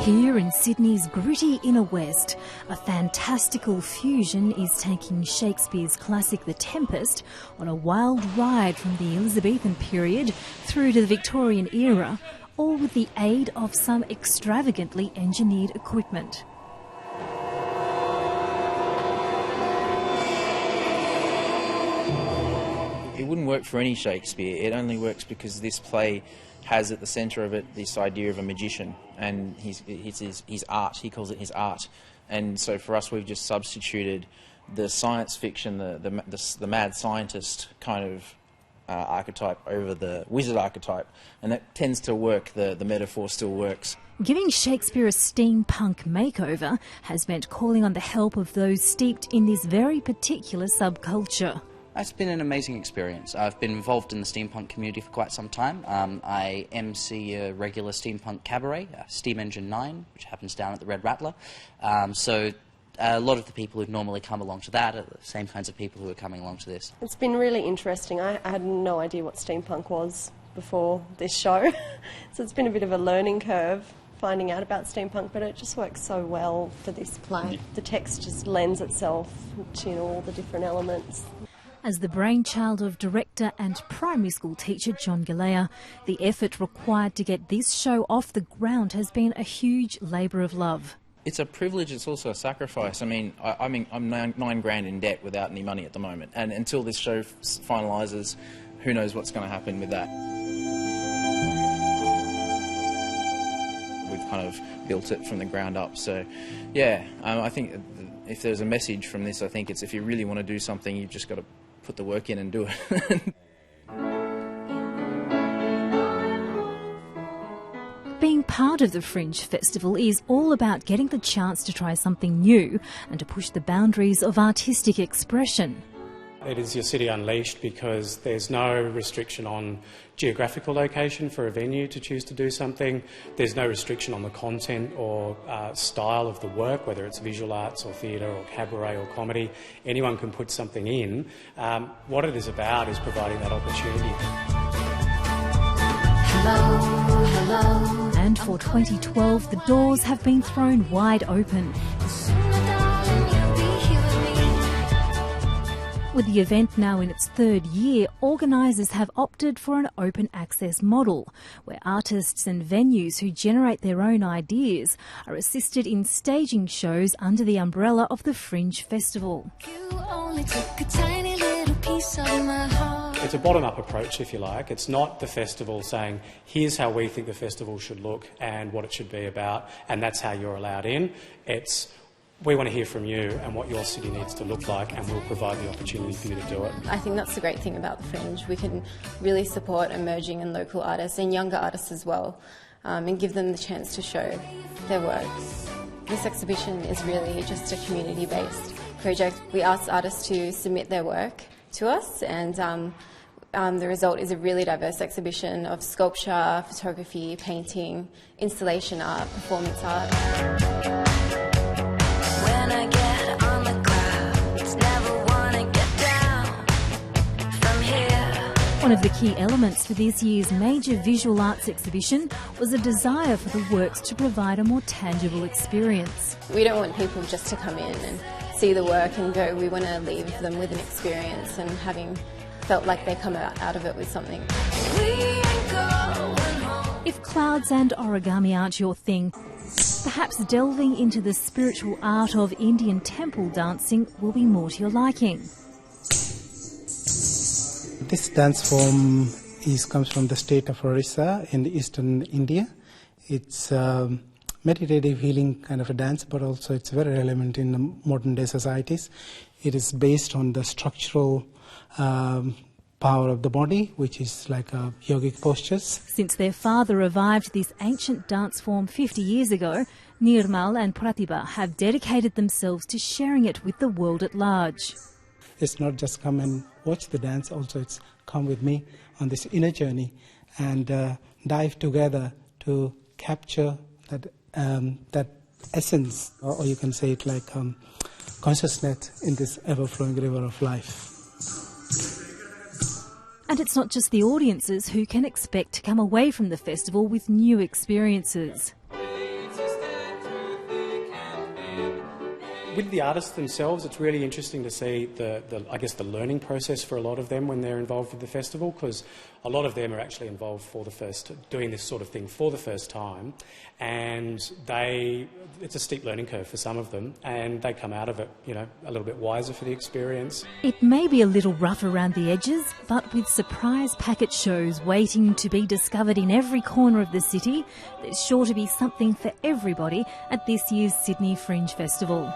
Here in Sydney's gritty inner west, a fantastical fusion is taking Shakespeare's classic The Tempest on a wild ride from the Elizabethan period through to the Victorian era, all with the aid of some extravagantly engineered equipment. It wouldn't work for any Shakespeare. It only works because this play has at the centre of it this idea of a magician, and his art. He calls it his art. And so for us, we've just substituted the science fiction, the mad scientist kind of archetype over the wizard archetype, and that tends to work. The metaphor still works. Giving Shakespeare a steampunk makeover has meant calling on the help of those steeped in this very particular subculture. It's been an amazing experience. I've been involved in the steampunk community for quite some time. I MC a regular steampunk cabaret, Steam Engine 9, which happens down at the Red Rattler. So a lot of the people who've normally come along to that are the same kinds of people who are coming along to this. It's been really interesting. I had no idea what steampunk was before this show, so it's been a bit of a learning curve finding out about steampunk, but it just works so well for this play. The text just lends itself to all the different elements. As the brainchild of director and primary school teacher John Galea, the effort required to get this show off the ground has been a huge labour of love. It's a privilege, it's also a sacrifice. I mean, I'm $9 grand in debt without any money at the moment, and until this show finalises, who knows what's going to happen with that. We've kind of built it from the ground up, so yeah, I think if there's a message from this, I think it's if you really want to do something, you've just got to put the work in and do it. Being part of the Fringe Festival is all about getting the chance to try something new and to push the boundaries of artistic expression. It is your city unleashed because there's no restriction on geographical location for a venue to choose to do something. There's no restriction on the content or style of the work, whether it's visual arts or theatre or cabaret or comedy. Anyone can put something in. What it is about is providing that opportunity. Hello, hello. And for 2012, the doors have been thrown wide open. With the event now in its third year, organisers have opted for an open access model, where artists and venues who generate their own ideas are assisted in staging shows under the umbrella of the Fringe Festival. You only took a tiny little piece of my heart. It's a bottom-up approach, if you like. It's not the festival saying, here's how we think the festival should look and what it should be about, and that's how you're allowed in. It's we want to hear from you and what your city needs to look like, and we'll provide the opportunity for you to do it. I think that's the great thing about the Fringe. We can really support emerging and local artists and younger artists as well, and give them the chance to show their work. This exhibition is really just a community-based project. We ask artists to submit their work to us, and the result is a really diverse exhibition of sculpture, photography, painting, installation art, performance art. One of the key elements for this year's major visual arts exhibition was a desire for the works to provide a more tangible experience. We don't want people just to come in and see the work and go. We want to leave them with an experience and having felt like they come out of it with something. If clouds and origami aren't your thing, perhaps delving into the spiritual art of Indian temple dancing will be more to your liking. This dance form comes from the state of Orissa in eastern India. It's a meditative healing kind of a dance, but also it's very relevant in the modern day societies. It is based on the structural power of the body, which is like yogic postures. Since their father revived this ancient dance form 50 years ago, Nirmal and Pratibha have dedicated themselves to sharing it with the world at large. It's not just come and watch the dance, also it's come with me on this inner journey and dive together to capture that essence, or you can say it like consciousness in this ever-flowing river of life. And it's not just the audiences who can expect to come away from the festival with new experiences. with the artists themselves, it's really interesting to see I guess the learning process for a lot of them when they're involved with the festival, because a lot of them are actually involved doing this sort of thing for the first time, and it's a steep learning curve for some of them, and they come out of it, a little bit wiser for the experience. It may be a little rough around the edges, but with surprise packet shows waiting to be discovered in every corner of the city, there's sure to be something for everybody at this year's Sydney Fringe Festival.